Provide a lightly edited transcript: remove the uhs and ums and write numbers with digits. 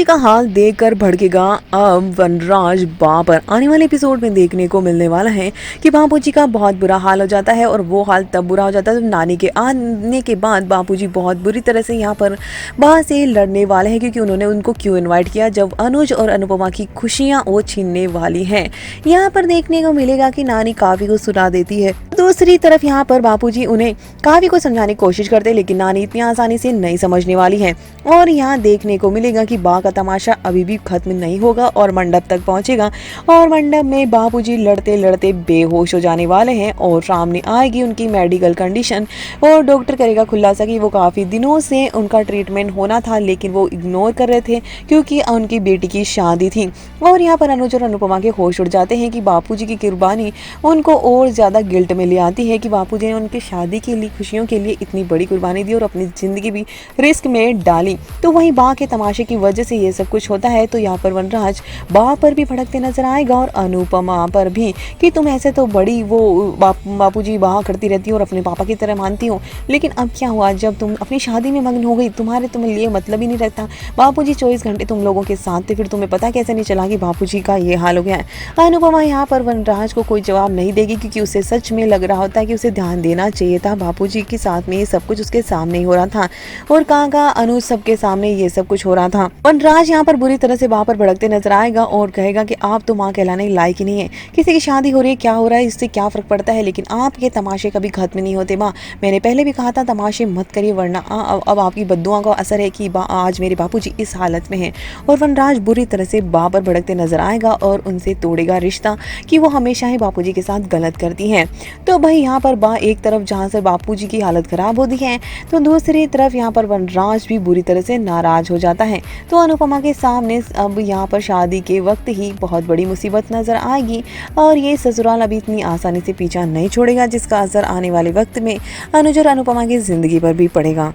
का हाल देखकर भड़केगा अब वनराज बाबर। आने वाले एपिसोड में देखने को मिलने वाला है कि बापूजी का बहुत बुरा हाल हो जाता है और वो हाल तब बुरा हो जाता है जब नानी के आने के बाद बापूजी बहुत बुरी तरह से यहाँ पर बाहर से लड़ने वाले हैं, क्योंकि उन्होंने उनको क्यों इनवाइट किया जब अनुज और अनुपमा की खुशियाँ वो छीनने वाली हैं। यहाँ पर देखने को मिलेगा कि नानी काफी को सुना देती है। दूसरी तरफ यहाँ पर बापूजी उन्हें काफी को समझाने की कोशिश करते हैं, लेकिन नानी इतनी आसानी से नहीं समझने वाली है। और यहाँ देखने को मिलेगा कि बा का तमाशा अभी भी खत्म नहीं होगा और मंडप तक पहुंचेगा और मंडप में बापूजी लड़ते लड़ते बेहोश हो जाने वाले हैं और सामने आएगी उनकी मेडिकल कंडीशन और डॉक्टर करेगा खुलासा कि वो काफ़ी दिनों से उनका ट्रीटमेंट होना था, लेकिन वो इग्नोर कर रहे थे क्योंकि उनकी बेटी की शादी थी। और यहाँ पर अनुज और अनुपमा के होश उड़ जाते हैं कि बापूजी की कुर्बानी उनको और ज़्यादा गिल्ट में ले आती है कि बापूजी ने उनकी शादी के लिए, खुशियों के लिए इतनी बड़ी कुर्बानी दी और अपनी ज़िंदगी भी रिस्क में डाली। तो वहीं बा के तमाशे की वजह से ये सब कुछ होता है। तो यहाँ पर वनराज बा पर भी भड़कते नजर आएगा और अनुपमा पर भी कि तुम ऐसे तो बड़ी वो बापूजी बा करती रहती हो और अपने पापा की तरह मानती हो, लेकिन अब क्या हुआ जब तुम अपनी शादी में मग्न हो गई, तुम्हें लिए मतलब ही नहीं रहता। बापूजी 24 घंटे तुम लोगों के साथ थे, फिर तुम्हें पता कैसे नहीं चला कि बापूजी का ये हाल हो गया है। अनुपमा यहाँ पर वनराज को कोई जवाब नहीं देगी क्योंकि उसे सच में लग रहा होता है कि उसे ध्यान देना चाहिए था। बापूजी के साथ में ये सब कुछ उसके सामने ही हो रहा था और काका अनुज सबके सामने ये सब कुछ हो रहा था। वनराज यहाँ पर बुरी तरह से वहां पर भड़कते नजर आएगा और कहेगा कि आप तो माँ कहलाने लायक ही नहीं है, किसी की शादी हो रही है, क्या हो रहा है, इससे क्या फर्क पड़ता है, लेकिन आप ये तमाशे कभी खत्म नहीं होते माँ। मैंने पहले भी कहा था तमाशे मत करिए, वरना अब आपकी बद्दुआओं का असर है कि आज मेरे बापूजी इस हालत में हैं। और वनराज बुरी तरह से बा पर भड़कते नजर आएगा और उनसे तोड़ेगा रिश्ता कि वो हमेशा ही बापूजी के साथ गलत करती हैं। तो भाई यहाँ पर बा एक तरफ जहाँ से बापूजी की हालत खराब होती है, तो दूसरी तरफ यहाँ पर वनराज भी बुरी तरह से नाराज हो जाता है। तो अनुपमा के सामने अब यहाँ पर शादी के वक्त ही बहुत बड़ी मुसीबत नजर आएगी और ये ससुराल अभी इतनी आसानी से पीछा नहीं छोड़ेगा, जिसका असर आने वाले वक्त में अनुज और अनुपमा की जिंदगी पर भी पड़ेगा।